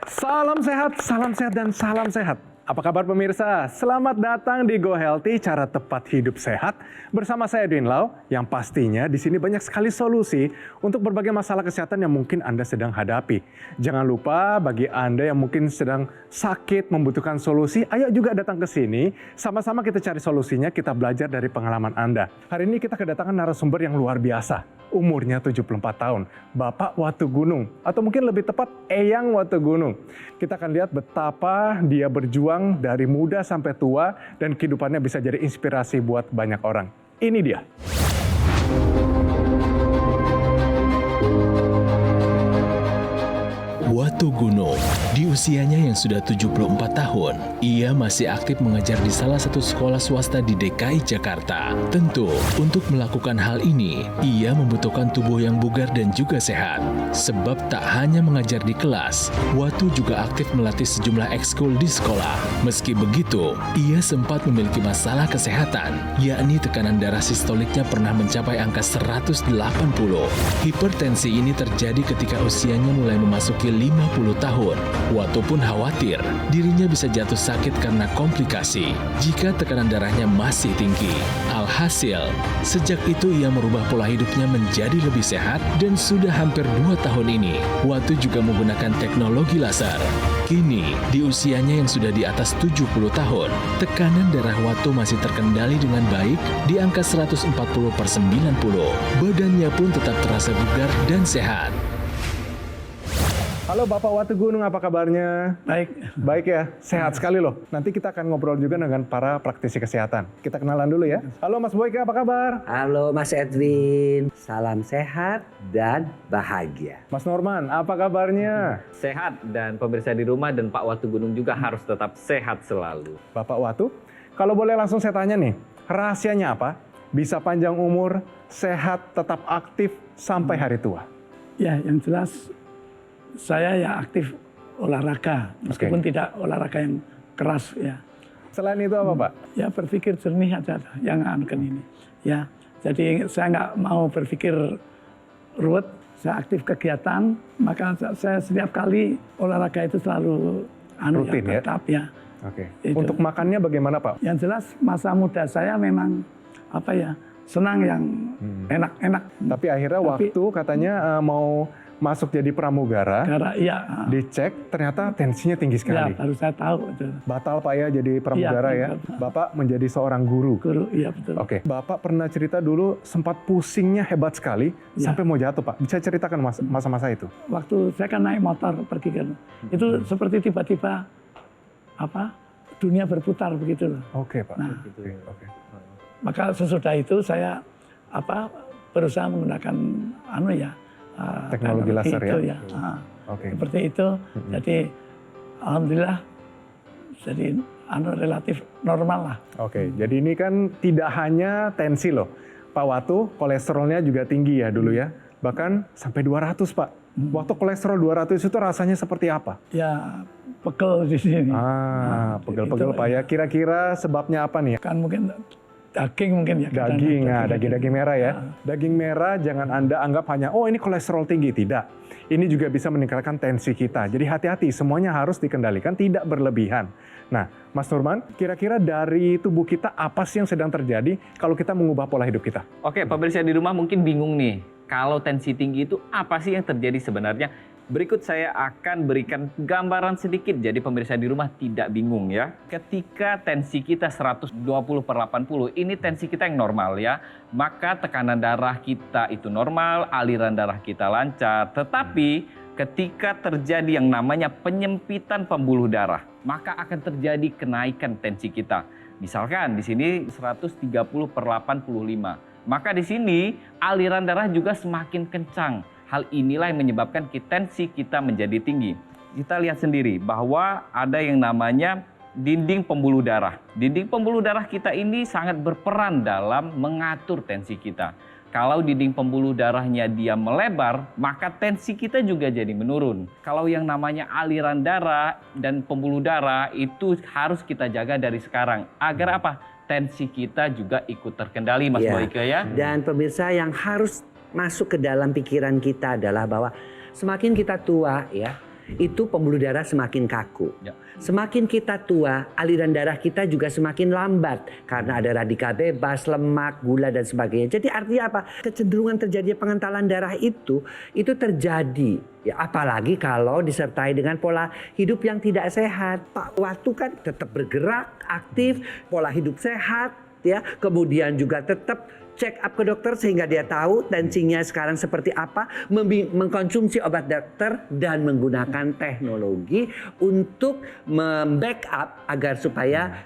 Salam sehat dan salam sehat. Apa kabar pemirsa? Selamat datang di Go Healthy, cara tepat hidup sehat. Bersama saya Edwin Lau, yang pastinya di sini banyak sekali solusi untuk berbagai masalah kesehatan yang mungkin Anda sedang hadapi. Jangan lupa bagi Anda yang mungkin sedang sakit, membutuhkan solusi, ayo juga datang ke sini. Sama-sama kita cari solusinya, kita belajar dari pengalaman Anda. Hari ini kita kedatangan narasumber yang luar biasa. Umurnya 74 tahun, Bapak Watu Gunung, atau mungkin lebih tepat Eyang Watu Gunung. Kita akan lihat betapa dia berjuang dari muda sampai tua dan kehidupannya bisa jadi inspirasi buat banyak orang. Ini dia. Watu Gunung, di usianya yang sudah 74 tahun, ia masih aktif mengajar di salah satu sekolah swasta di DKI Jakarta. Tentu, untuk melakukan hal ini, ia membutuhkan tubuh yang bugar dan juga sehat. Sebab tak hanya mengajar di kelas, Watu juga aktif melatih sejumlah ekskul di sekolah. Meski begitu, ia sempat memiliki masalah kesehatan, yakni tekanan darah sistoliknya pernah mencapai angka 180. Hipertensi ini terjadi ketika usianya mulai memasuki 50 tahun. Watu pun khawatir dirinya bisa jatuh sakit karena komplikasi jika tekanan darahnya masih tinggi. Alhasil, sejak itu ia merubah pola hidupnya menjadi lebih sehat dan sudah hampir 2 tahun ini, Watu juga menggunakan teknologi laser. Kini, di usianya yang sudah di atas 70 tahun, tekanan darah Watu masih terkendali dengan baik di angka 140/90. Badannya pun tetap terasa bugar dan sehat. Halo Bapak Watu Gunung, apa kabarnya? Baik. Baik ya, sehat sekali loh. Nanti kita akan ngobrol juga dengan para praktisi kesehatan. Kita kenalan dulu ya. Halo Mas Boyke, apa kabar? Halo Mas Edwin, salam sehat dan bahagia. Mas Norman, apa kabarnya? Sehat, dan pemirsa di rumah dan Pak Watu Gunung juga harus tetap sehat selalu. Bapak Watu, kalau boleh langsung saya tanya nih, rahasianya apa? Bisa panjang umur, sehat, tetap aktif sampai hari tua? Ya, yang jelas saya ya aktif olahraga, meskipun tidak olahraga yang keras ya. Selain itu apa Pak? Ya berpikir jernih aja yang anukan ini. Ya, jadi saya nggak mau berpikir ruwet, saya aktif kegiatan, maka saya setiap kali olahraga itu selalu rutin ya? Tetap ya. Oke. Itu. Untuk makannya bagaimana Pak? Yang jelas masa muda saya memang senang yang enak-enak. Tapi akhirnya waktu katanya mau masuk jadi pramugara, Iya. dicek ternyata tensinya tinggi sekali. Ya, baru saya tahu. Betul. Batal Pak ya jadi pramugara ya. Betul. Bapak menjadi seorang guru. Iya betul. Oke, Bapak pernah cerita dulu sempat pusingnya hebat sekali sampai mau jatuh Pak. Bisa ceritakan masa-masa itu? Waktu saya kan naik motor pergi kan, itu seperti tiba-tiba dunia berputar begitu loh. Oke Pak. Nah, Oke. maka sesudah itu saya berusaha menggunakan teknologi laser itu, ya. Oke. Seperti itu. Jadi alhamdulillah jadi relatif normal lah. Oke, jadi ini kan tidak hanya tensi loh. Pak Watu, kolesterolnya juga tinggi ya dulu ya. Bahkan sampai 200 Pak. Waktu kolesterol 200 itu rasanya seperti apa? Ya pegel di sini. Pegel-pegel Pak ya. Kira-kira sebabnya apa nih? Kan mungkin daging mungkin ya. Daging merah ya. Daging merah jangan Anda anggap hanya, oh ini kolesterol tinggi. Tidak. Ini juga bisa meningkatkan tensi kita. Jadi hati-hati, semuanya harus dikendalikan, tidak berlebihan. Nah, Mas Nurman, kira-kira dari tubuh kita apa sih yang sedang terjadi kalau kita mengubah pola hidup kita? Oke, pemirsa di rumah mungkin bingung nih. Kalau tensi tinggi itu apa sih yang terjadi sebenarnya? Berikut saya akan berikan gambaran sedikit, jadi pemirsa di rumah tidak bingung ya. Ketika tensi kita 120/80, ini tensi kita yang normal ya. Maka tekanan darah kita itu normal, aliran darah kita lancar. Tetapi ketika terjadi yang namanya penyempitan pembuluh darah, maka akan terjadi kenaikan tensi kita. Misalkan di sini 130/85. Maka di sini aliran darah juga semakin kencang. Hal inilah yang menyebabkan tensi kita menjadi tinggi. Kita lihat sendiri bahwa ada yang namanya dinding pembuluh darah. Dinding pembuluh darah kita ini sangat berperan dalam mengatur tensi kita. Kalau dinding pembuluh darahnya dia melebar, maka tensi kita juga jadi menurun. Kalau yang namanya aliran darah dan pembuluh darah itu harus kita jaga dari sekarang. Agar apa? Tensi kita juga ikut terkendali, Mas Boyke ya. Dan pemirsa yang harus masuk ke dalam pikiran kita adalah bahwa semakin kita tua ya, itu pembuluh darah semakin kaku. Ya. Semakin kita tua, aliran darah kita juga semakin lambat karena ada radikal bebas, lemak, gula dan sebagainya. Jadi artinya apa? Kecenderungan terjadi pengentalan darah itu terjadi. Ya, apalagi kalau disertai dengan pola hidup yang tidak sehat. Pak Watu kan tetap bergerak, aktif, pola hidup sehat, ya. Kemudian juga tetap check up ke dokter sehingga dia tahu tensinya sekarang seperti apa, mengkonsumsi obat dokter dan menggunakan teknologi untuk membackup agar supaya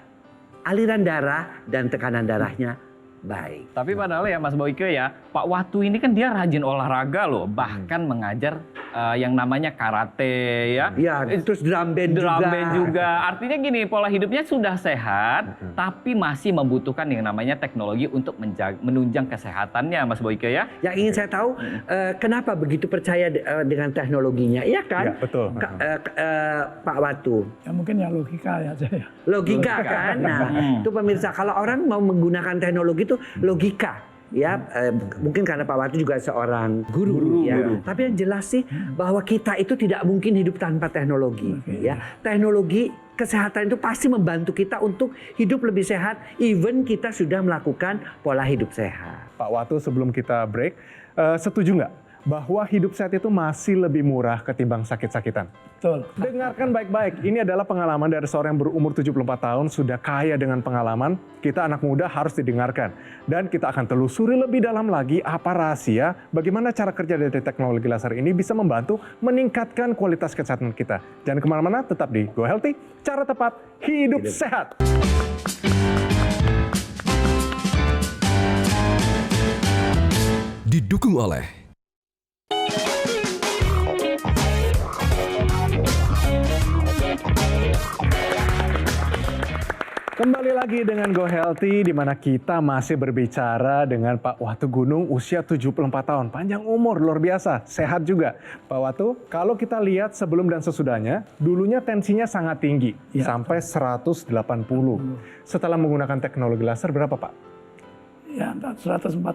aliran darah dan tekanan darahnya baik. Tapi padahal ya Mas Boyke ya, Pak Watu ini kan dia rajin olahraga loh, bahkan mengajar yang namanya karate ya. Ya, terus drum band juga. Artinya gini, pola hidupnya sudah sehat, tapi masih membutuhkan yang namanya teknologi untuk menunjang kesehatannya, Mas Boyke ya. Yang ingin saya tahu, kenapa begitu percaya dengan teknologinya, iya kan? Ya, betul. Pak Watu. Ya mungkin ya logika ya saya. Logika kan? Nah, itu pemirsa, kalau orang mau menggunakan teknologi itu logika. Ya, mungkin karena Pak Watu juga seorang guru ya. Tapi yang jelas sih bahwa kita itu tidak mungkin hidup tanpa teknologi. Ya, teknologi kesehatan itu pasti membantu kita untuk hidup lebih sehat. Even kita sudah melakukan pola hidup sehat. Pak Watu, sebelum kita break, setuju nggak bahwa hidup sehat itu masih lebih murah ketimbang sakit-sakitan? Betul. Dengarkan baik-baik, ini adalah pengalaman dari seorang yang berumur 74 tahun, sudah kaya dengan pengalaman. Kita anak muda harus didengarkan. Dan kita akan telusuri lebih dalam lagi apa rahasia, bagaimana cara kerja dari teknologi laser ini bisa membantu meningkatkan kualitas kesehatan kita. Jangan kemana-mana, tetap di Go Healthy, cara tepat hidup sehat. Didukung oleh Kembali lagi dengan Go Healthy, di mana kita masih berbicara dengan Pak Watu Gunung, usia 74 tahun. Panjang umur, luar biasa, sehat juga. Pak Watu, kalau kita lihat sebelum dan sesudahnya, dulunya tensinya sangat tinggi, sampai 180. Setelah menggunakan teknologi laser, berapa Pak? Ya 140,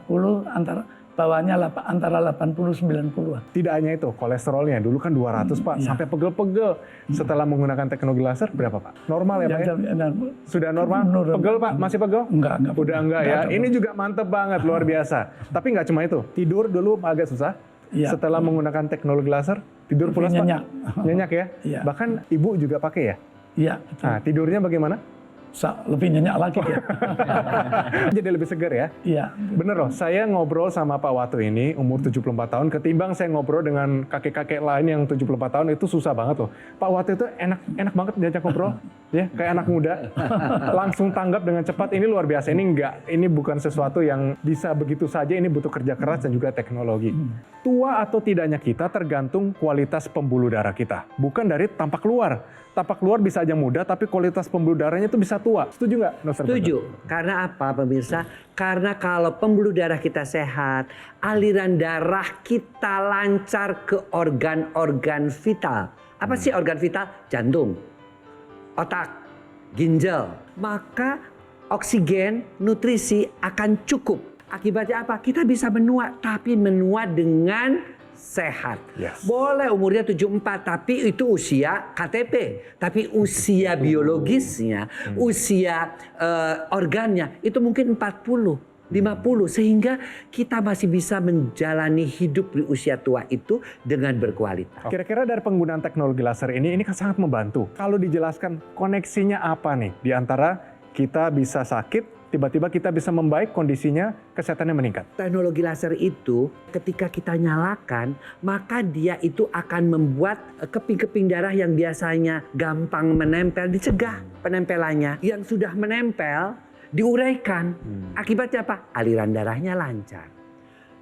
bawahnya antara 80-90-an. Tidak hanya itu, kolesterolnya dulu kan 200 Pak, sampai pegel-pegel. Setelah menggunakan teknologi laser berapa Pak? Normal ya Pak ya? Sudah normal? Pegel Pak? Masih pegel? Enggak. Udah enggak ya? Ini juga mantep banget, luar biasa. Tapi nggak cuma itu, tidur dulu agak susah. Ya. Setelah menggunakan teknologi laser, tidur pulas nyenyak. Pak? Nyenyak ya? Ya. Bahkan ibu juga pakai ya? Iya, betul. Nah, tidurnya bagaimana? Lebih nyenyak lagi ya. Jadi lebih segar ya? Iya. Bener loh, saya ngobrol sama Pak Watu ini umur 74 tahun, ketimbang saya ngobrol dengan kakek-kakek lain yang 74 tahun, itu susah banget loh. Pak Watu itu enak banget diajak ngobrol, ya kayak anak muda, langsung tanggap dengan cepat. Ini luar biasa, ini bukan sesuatu yang bisa begitu saja, ini butuh kerja keras dan juga teknologi. Tua atau tidaknya kita tergantung kualitas pembuluh darah kita, bukan dari tampak luar. Tampak luar bisa aja muda, tapi kualitas pembuluh darahnya itu bisa tua. Setuju nggak, Dokter? Setuju. Karena apa, pemirsa? Karena kalau pembuluh darah kita sehat, aliran darah kita lancar ke organ-organ vital. Apa sih organ vital? Jantung, otak, ginjal. Maka oksigen, nutrisi akan cukup. Akibatnya apa? Kita bisa menua, tapi menua dengan sehat. Yes. Boleh umurnya 74, tapi itu usia KTP. Tapi usia biologisnya, usia organnya itu mungkin 40, 50. Sehingga kita masih bisa menjalani hidup di usia tua itu dengan berkualitas. Kira-kira dari penggunaan teknologi laser ini kan sangat membantu. Kalau dijelaskan koneksinya apa nih? Di antara kita bisa sakit, tiba-tiba kita bisa membaik, kondisinya, kesehatannya meningkat. Teknologi laser itu ketika kita nyalakan, maka dia itu akan membuat keping-keping darah yang biasanya gampang menempel, dicegah penempelannya. Yang sudah menempel, diuraikan. Akibatnya apa? Aliran darahnya lancar.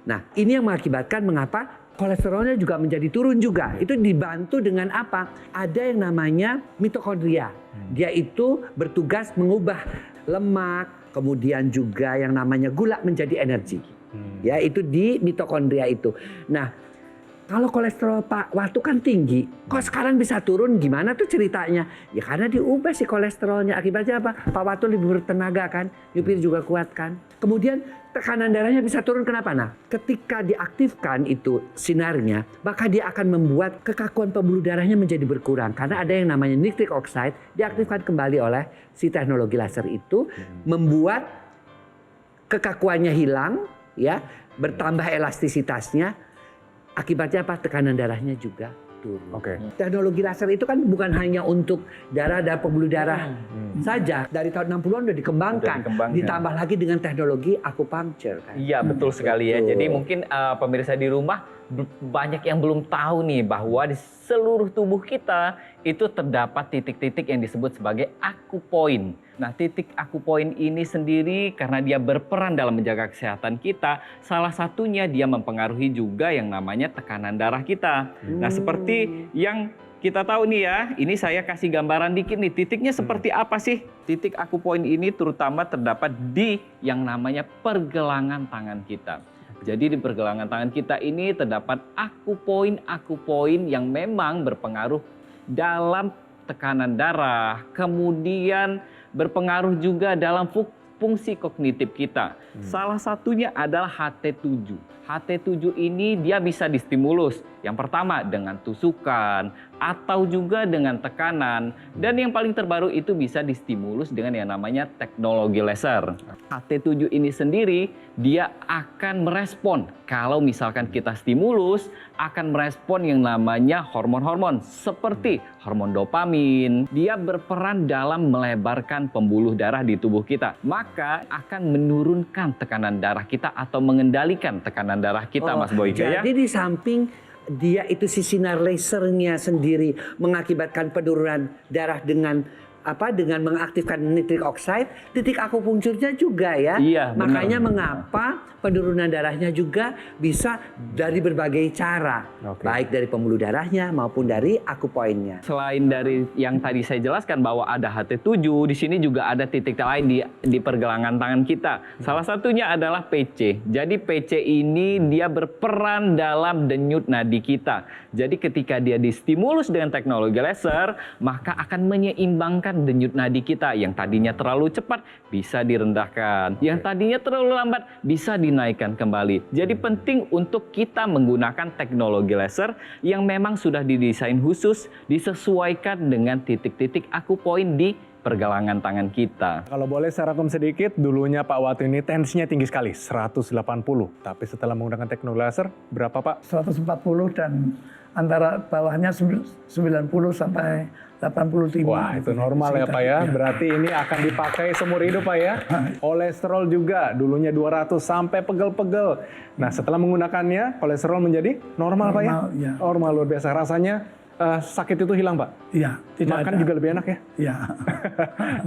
Nah, ini yang mengakibatkan mengapa kolesterolnya juga menjadi turun juga. Itu dibantu dengan apa? Ada yang namanya mitokondria. Dia itu bertugas mengubah lemak, kemudian juga yang namanya gula menjadi energi. Ya, itu di mitokondria itu. Nah, Kalau kolesterol Pak Watu kan tinggi, kok sekarang bisa turun, gimana tuh ceritanya? Ya karena diubah si kolesterolnya. Akibatnya apa? Pak Watu lebih bertenaga kan, nyupir juga kuat kan. Kemudian tekanan darahnya bisa turun, kenapa? Nah, ketika diaktifkan itu sinarnya, maka dia akan membuat kekakuan pembuluh darahnya menjadi berkurang. Karena ada yang namanya nitric oxide, diaktifkan kembali oleh si teknologi laser itu, membuat kekakuannya hilang, ya, bertambah elastisitasnya. Akibatnya apa? Tekanan darahnya juga turun. Oke. Teknologi laser itu kan bukan hanya untuk darah dan pembuluh darah saja. Dari tahun 60-an udah dikembangkan. Ditambah lagi dengan teknologi akupunktur. Kan? Iya, betul sekali ya. Betul. Jadi mungkin pemirsa di rumah banyak yang belum tahu nih bahwa di seluruh tubuh kita itu terdapat titik-titik yang disebut sebagai akupoin. Nah, titik akupoin ini sendiri karena dia berperan dalam menjaga kesehatan kita, salah satunya dia mempengaruhi juga yang namanya tekanan darah kita. Nah, seperti yang kita tahu nih ya, ini saya kasih gambaran dikit nih, titiknya seperti apa sih? Titik akupoin ini terutama terdapat di yang namanya pergelangan tangan kita. Jadi di pergelangan tangan kita ini terdapat akupoin yang memang berpengaruh dalam tekanan darah, kemudian berpengaruh juga dalam fungsi kognitif kita. Salah satunya adalah HT7. HT7 ini dia bisa distimulus. Yang pertama dengan tusukan atau juga dengan tekanan. Dan yang paling terbaru itu bisa distimulus dengan yang namanya teknologi laser. HT7 ini sendiri dia akan merespon. Kalau misalkan kita stimulus, akan merespon yang namanya hormon-hormon seperti hormon dopamin. Dia berperan dalam melebarkan pembuluh darah di tubuh kita. Maka akan menurunkan tekanan darah kita atau mengendalikan tekanan darah kita, Mas Boyke ya. Jadi di samping dia itu si sinar lasernya sendiri mengakibatkan penurunan darah dengan mengaktifkan nitric oxide, titik akupunkturnya juga ya. Iya, benar. Makanya mengapa penurunan darahnya juga bisa dari berbagai cara. Baik dari pembuluh darahnya maupun dari akupoinnya. Selain dari yang tadi saya jelaskan bahwa ada HT7, di sini juga ada titik lain di pergelangan tangan kita. Salah satunya adalah PC. Jadi PC ini dia berperan dalam denyut nadi kita. Jadi ketika dia distimulus dengan teknologi laser, maka akan menyeimbangkan denyut nadi kita. Yang tadinya terlalu cepat bisa direndahkan. Yang tadinya terlalu lambat bisa dinaikkan kembali. Jadi penting untuk kita menggunakan teknologi laser yang memang sudah didesain khusus, disesuaikan dengan titik-titik akupoin di pergelangan tangan kita. Kalau boleh saya rangkum sedikit, dulunya Pak Watu ini tensinya tinggi sekali, 180. Tapi setelah menggunakan teknologi laser, berapa Pak? 140 dan antara bawahnya 90 sampai 85. Wah, itu normal ya Pak ya. Berarti ini akan dipakai seumur hidup Pak ya. Kolesterol juga, dulunya 200 sampai pegel-pegel. Nah, setelah menggunakannya, kolesterol menjadi normal Pak ya? Ya. Normal, luar biasa. Rasanya sakit itu hilang Pak? Iya. Makan juga lebih enak ya? Iya.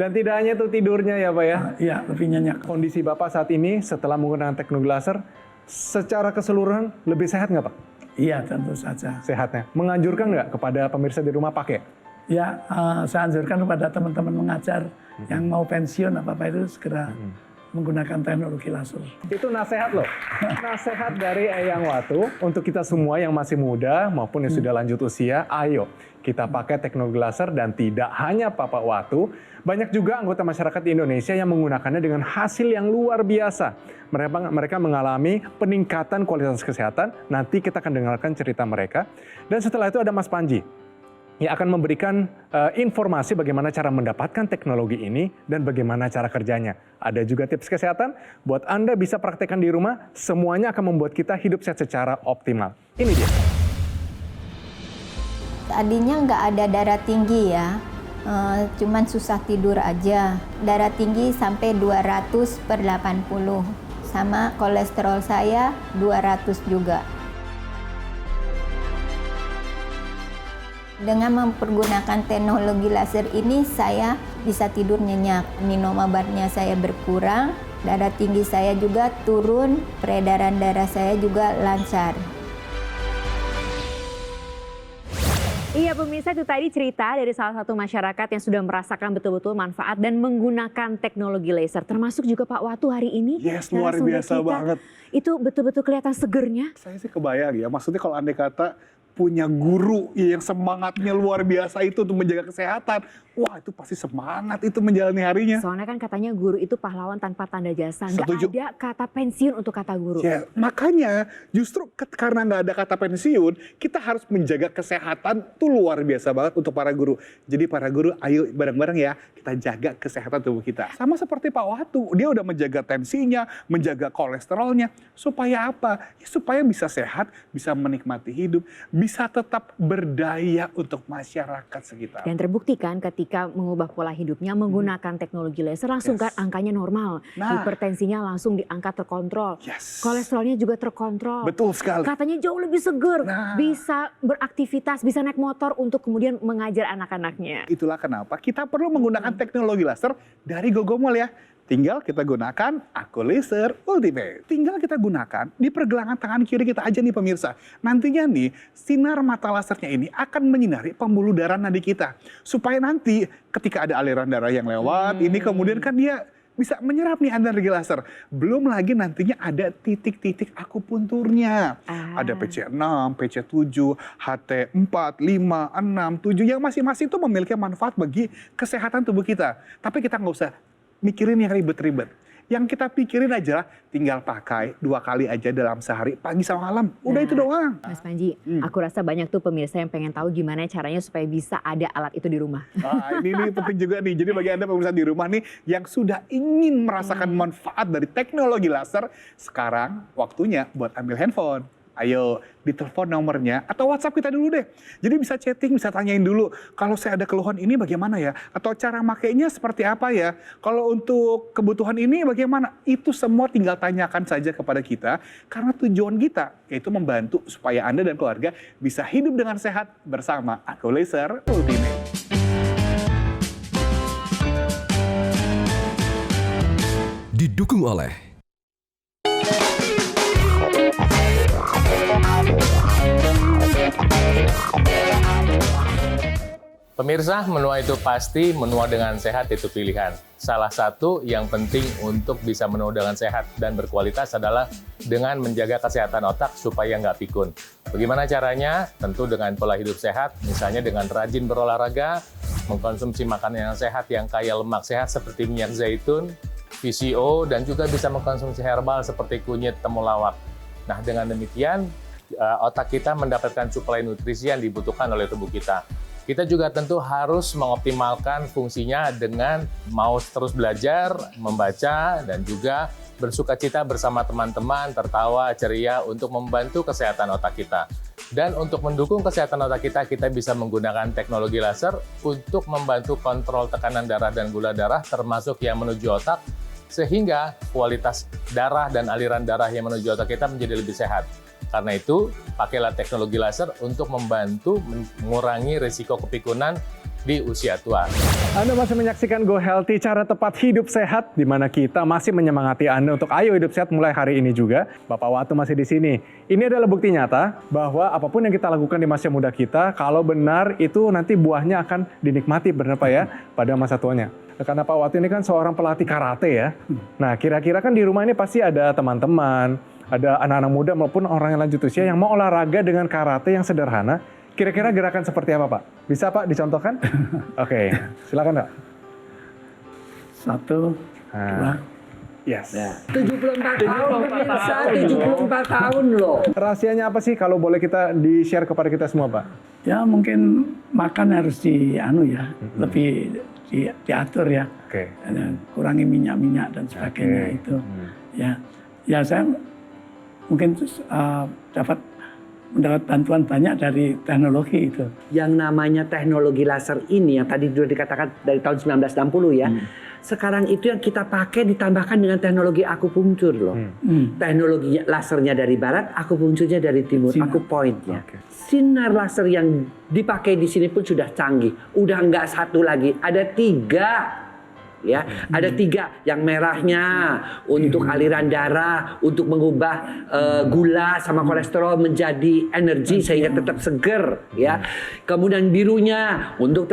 Dan tidak hanya itu tidurnya ya Pak ya? Iya, lebih nyenyak. Kondisi Bapak saat ini setelah menggunakan teknologi laser, secara keseluruhan lebih sehat nggak Pak? Iya, tentu saja. Sehatnya. Menganjurkan nggak kepada pemirsa di rumah pakai? Ya, saya anjurkan kepada teman-teman mengajar yang mau pensiun apa-apa itu segera menggunakan teknologi laser. Itu nasihat loh. Nasihat dari Eyang Watu untuk kita semua yang masih muda maupun yang sudah lanjut usia, ayo kita pakai teknologi laser dan tidak hanya Bapak Watu, banyak juga anggota masyarakat di Indonesia yang menggunakannya dengan hasil yang luar biasa. Mereka mengalami peningkatan kualitas kesehatan. Nanti kita akan dengarkan cerita mereka. Dan setelah itu ada Mas Panji yang akan memberikan informasi bagaimana cara mendapatkan teknologi ini dan bagaimana cara kerjanya. Ada juga tips kesehatan buat Anda bisa praktekkan di rumah, semuanya akan membuat kita hidup sehat secara optimal. Ini dia. Tadinya nggak ada darah tinggi ya, cuman susah tidur aja. Darah tinggi sampai 200/80, sama kolesterol saya 200 juga. Dengan mempergunakan teknologi laser ini, saya bisa tidur nyenyak. Minum obatnya saya berkurang, darah tinggi saya juga turun, peredaran darah saya juga lancar. Iya pemirsa, itu tadi cerita dari salah satu masyarakat yang sudah merasakan betul-betul manfaat dan menggunakan teknologi laser. Termasuk juga Pak Watu hari ini. Yes, luar biasa banget. Itu betul-betul kelihatan segernya. Saya sih kebayang ya, maksudnya kalau andai kata punya guru yang semangatnya luar biasa itu untuk menjaga kesehatan, wah itu pasti semangat itu menjalani harinya. Soalnya kan katanya guru itu pahlawan tanpa tanda jasa. Nggak Setuju. ada kata pensiun untuk kata guru. Ya, makanya justru karena nggak ada kata pensiun, kita harus menjaga kesehatan tuh luar biasa banget untuk para guru. Jadi para guru, ayo bareng-bareng ya kita jaga kesehatan tubuh kita. Sama seperti Pak Watu, dia udah menjaga tensinya, menjaga kolesterolnya. Supaya apa? Ya, supaya bisa sehat, bisa menikmati hidup, bisa tetap berdaya untuk masyarakat sekitar. Dan terbukti kan ketika mengubah pola hidupnya menggunakan teknologi laser langsung kan angkanya normal. Nah. Hipertensinya langsung di angka terkontrol. Yes. Kolesterolnya juga terkontrol. Betul sekali. Katanya jauh lebih seger. Nah. Bisa beraktivitas, bisa naik motor untuk kemudian mengajar anak-anaknya. Itulah kenapa kita perlu menggunakan teknologi laser dari Gogomol ya. Tinggal kita gunakan Aku Laser Ultimate. Tinggal kita gunakan di pergelangan tangan kiri kita aja nih pemirsa. Nantinya nih sinar mata lasernya ini akan menyinari pembuluh darah nadi kita. Supaya nanti ketika ada aliran darah yang lewat, ini kemudian kan dia bisa menyerap nih energi laser. Belum lagi nantinya ada titik-titik akupunturnya. Ada PC6, PC7, HT4, 5, 6, 7 yang masing-masing itu memiliki manfaat bagi kesehatan tubuh kita. Tapi kita nggak usah mikirin yang ribet-ribet. Yang kita pikirin aja tinggal pakai 2 kali aja dalam sehari, pagi sama malam. Udah itu doang. Mas Panji, aku rasa banyak tuh pemirsa yang pengen tahu gimana caranya supaya bisa ada alat itu di rumah. Ini penting juga nih. Jadi bagi Anda pemirsa di rumah nih yang sudah ingin merasakan manfaat dari teknologi laser, sekarang waktunya buat ambil handphone. Ayo, ditelepon nomornya atau WhatsApp kita dulu deh. Jadi bisa chatting, bisa tanyain dulu, kalau saya ada keluhan ini bagaimana ya? Atau cara makainya seperti apa ya? Kalau untuk kebutuhan ini bagaimana? Itu semua tinggal tanyakan saja kepada kita, karena tujuan kita yaitu membantu supaya Anda dan keluarga bisa hidup dengan sehat bersama Aku Laser Ultimate. Didukung oleh Pemirsa, menua itu pasti, menua dengan sehat itu pilihan. Salah satu yang penting untuk bisa menua dengan sehat dan berkualitas adalah dengan menjaga kesehatan otak supaya nggak pikun. Bagaimana caranya? Tentu dengan pola hidup sehat, misalnya dengan rajin berolahraga, mengkonsumsi makanan yang sehat yang kaya lemak sehat seperti minyak zaitun, VCO, dan juga bisa mengkonsumsi herbal seperti kunyit temulawak. Nah, dengan demikian, otak kita mendapatkan suplai nutrisi yang dibutuhkan oleh tubuh kita. Kita juga tentu harus mengoptimalkan fungsinya dengan mau terus belajar, membaca, dan juga bersukacita bersama teman-teman, tertawa, ceria untuk membantu kesehatan otak kita. Dan untuk mendukung kesehatan otak kita, kita bisa menggunakan teknologi laser untuk membantu kontrol tekanan darah dan gula darah, termasuk yang menuju otak, sehingga kualitas darah dan aliran darah yang menuju otak kita menjadi lebih sehat. Karena itu, pakailah teknologi laser untuk membantu mengurangi risiko kepikunan di usia tua. Anda masih menyaksikan Go Healthy, cara tepat hidup sehat, di mana kita masih menyemangati Anda untuk ayo hidup sehat mulai hari ini juga. Bapak Watu masih di sini. Ini adalah bukti nyata bahwa apapun yang kita lakukan di masa muda kita, kalau benar itu nanti buahnya akan dinikmati, benar Pak ya, pada masa tuanya. Karena Pak Watu ini kan seorang pelatih karate ya. Nah, kira-kira kan di rumah ini pasti ada teman-teman, ada anak-anak muda maupun orang yang lanjut usia yang mau olahraga dengan karate yang sederhana. Kira-kira gerakan seperti apa, Pak? Bisa, Pak, dicontohkan? Oke, silakan, Pak. 1, 2. Yes. 74 tahun pemirsa, 74 tahun loh. Rahasianya apa sih kalau boleh kita di-share kepada kita semua, Pak? Ya mungkin makan harus lebih diatur ya. Oke. Kurangi minyak-minyak dan sebagainya itu. Ya saya mungkin dapat mendapat bantuan banyak dari teknologi itu. Yang namanya teknologi laser ini yang tadi sudah dikatakan dari tahun 1960 ya. Sekarang itu yang kita pakai ditambahkan dengan teknologi akupunktur loh. Teknologi lasernya dari barat, akupunkturnya dari timur, akupointnya. Sinar laser yang dipakai di sini pun sudah canggih. Udah nggak 1 lagi, ada 3 ya. Ada 3, yang merahnya untuk aliran darah, untuk mengubah gula sama kolesterol menjadi energi sehingga tetap seger, ya. Kemudian birunya untuk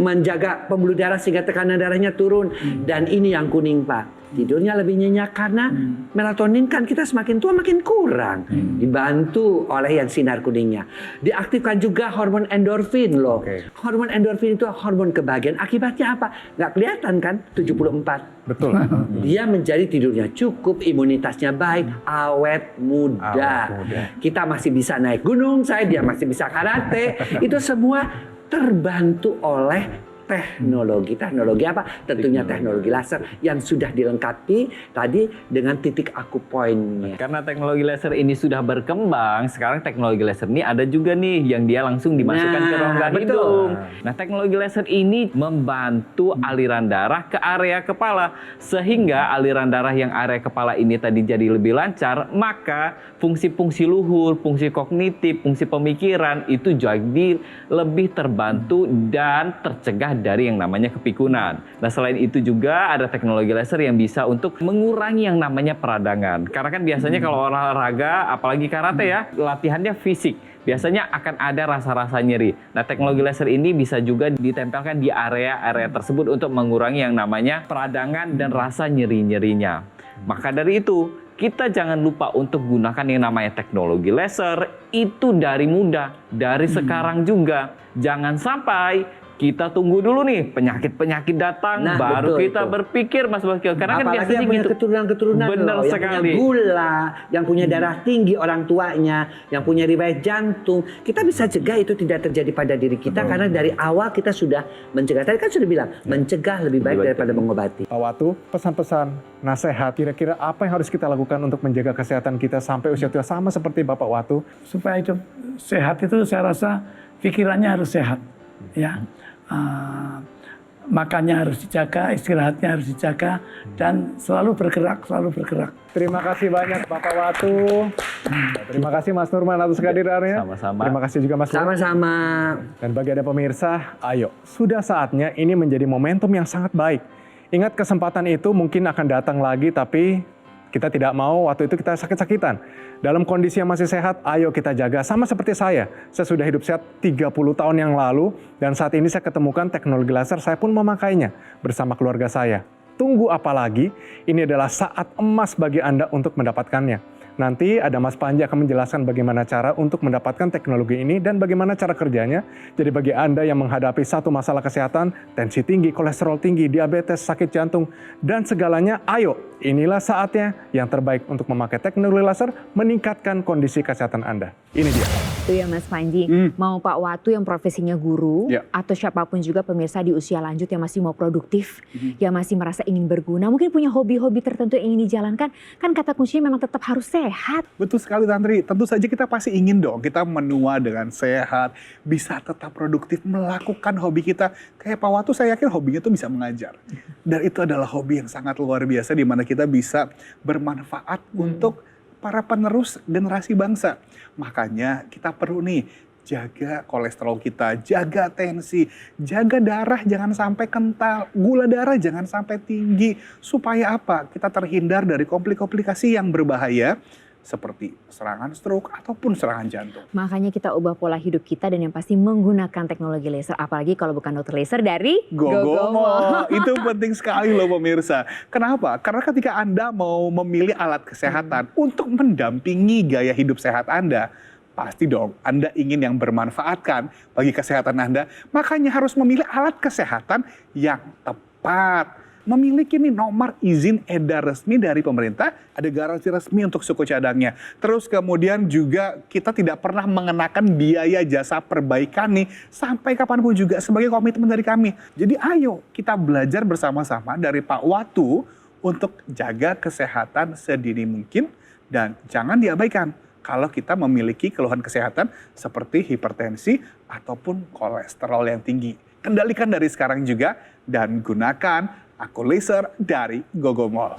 menjaga pembuluh darah sehingga tekanan darahnya turun. Dan ini yang kuning, Pak. Tidurnya lebih nyenyak karena melatonin kan kita semakin tua makin kurang. Dibantu oleh yang sinar kuningnya. Diaktifkan juga hormon endorfin loh. Hormon endorfin itu hormon kebahagiaan. Akibatnya apa? Nggak kelihatan kan? 74. Betul. Dia menjadi tidurnya cukup, imunitasnya baik, awet muda. Kita masih bisa naik gunung, dia masih bisa karate. Itu semua terbantu oleh teknologi. Teknologi apa? Tentunya teknologi laser yang sudah dilengkapi tadi dengan titik akupointnya. Karena teknologi laser ini sudah berkembang, sekarang teknologi laser ini ada juga nih yang dia langsung dimasukkan ke rongga hidung. Nah, teknologi laser ini membantu aliran darah ke area kepala, sehingga aliran darah yang area kepala ini tadi jadi lebih lancar, maka fungsi-fungsi luhur, fungsi kognitif, fungsi pemikiran itu jadi lebih terbantu dan tercegah dari yang namanya kepikunan. Nah, selain itu juga ada teknologi laser yang bisa untuk mengurangi yang namanya peradangan. Karena kan biasanya kalau olahraga, apalagi karate ya, latihannya fisik. Biasanya akan ada rasa-rasa nyeri. Nah, teknologi laser ini bisa juga ditempelkan di area-area tersebut untuk mengurangi yang namanya peradangan dan rasa nyeri-nyerinya. Maka dari itu, kita jangan lupa untuk gunakan yang namanya teknologi laser itu dari muda, dari sekarang juga. Jangan sampai kita tunggu dulu nih penyakit-penyakit datang, baru kita berpikir, Mas Bakil. Karena kan biasanya yang punya gitu. keturunan-keturunan Benar loh, sekali. yang punya gula, yang punya darah tinggi orang tuanya, yang punya riwayat jantung. Kita bisa cegah itu tidak terjadi pada diri kita karena dari awal kita sudah mencegah. Tadi kan sudah bilang, mencegah lebih baik daripada mengobati. Pak Watu, pesan-pesan, nasihat, kira-kira apa yang harus kita lakukan untuk menjaga kesehatan kita sampai usia tua sama seperti Bapak Watu? Supaya hidup sehat itu saya rasa pikirannya harus sehat, ya. Makannya harus dijaga, istirahatnya harus dijaga, dan selalu bergerak, selalu bergerak. Terima kasih banyak Bapak Watu. Terima kasih Mas Nurman atas kehadirannya. Sama-sama. Terima kasih juga Mas Nurman. Sama-sama. Dan bagi Anda pemirsa, ayo, sudah saatnya ini menjadi momentum yang sangat baik. Ingat, kesempatan itu mungkin akan datang lagi, tapi kita tidak mau waktu itu kita sakit-sakitan. Dalam kondisi yang masih sehat, ayo kita jaga. Sama seperti saya sudah hidup sehat 30 tahun yang lalu, dan saat ini saya ketemukan teknologi laser, saya pun memakainya bersama keluarga saya. Tunggu apa lagi? Ini adalah saat emas bagi Anda untuk mendapatkannya. Nanti ada Mas Panji akan menjelaskan bagaimana cara untuk mendapatkan teknologi ini dan bagaimana cara kerjanya. Jadi bagi Anda yang menghadapi satu masalah kesehatan, tensi tinggi, kolesterol tinggi, diabetes, sakit jantung, dan segalanya, ayo, inilah saatnya yang terbaik untuk memakai teknologi laser meningkatkan kondisi kesehatan Anda. Ini dia. Itu ya Mas Panji, mau Pak Watu yang profesinya guru, atau siapapun juga pemirsa di usia lanjut yang masih mau produktif, yang masih merasa ingin berguna, mungkin punya hobi-hobi tertentu yang ingin dijalankan, kan kata kuncinya memang tetap harus sehat. Betul sekali Tantri, tentu saja kita pasti ingin dong kita menua dengan sehat, bisa tetap produktif, melakukan hobi kita. Kayak Pak Watu, saya yakin hobinya tuh bisa mengajar. Dan itu adalah hobi yang sangat luar biasa di mana kita bisa bermanfaat untuk para penerus generasi bangsa. Makanya kita perlu nih jaga kolesterol kita, jaga tensi, jaga darah jangan sampai kental, gula darah jangan sampai tinggi. Supaya apa? Kita terhindar dari komplikasi yang berbahaya seperti serangan stroke ataupun serangan jantung. Makanya kita ubah pola hidup kita dan yang pasti menggunakan teknologi laser. Apalagi kalau bukan dokter laser dari Gogomo. Itu penting sekali loh pemirsa. Kenapa? Karena ketika Anda mau memilih alat kesehatan untuk mendampingi gaya hidup sehat Anda, pasti dong Anda ingin yang bermanfaatkan bagi kesehatan Anda. Makanya harus memilih alat kesehatan yang tepat. Memiliki nih nomor izin edar resmi dari pemerintah, ada garansi resmi untuk suku cadangnya. Terus kemudian juga kita tidak pernah mengenakan biaya jasa perbaikan nih sampai kapanpun juga sebagai komitmen dari kami. Jadi ayo kita belajar bersama-sama dari Pak Watu untuk jaga kesehatan sedini mungkin dan jangan diabaikan kalau kita memiliki keluhan kesehatan seperti hipertensi ataupun kolesterol yang tinggi. Kendalikan dari sekarang juga dan gunakan Aku Laser dari Gogomo.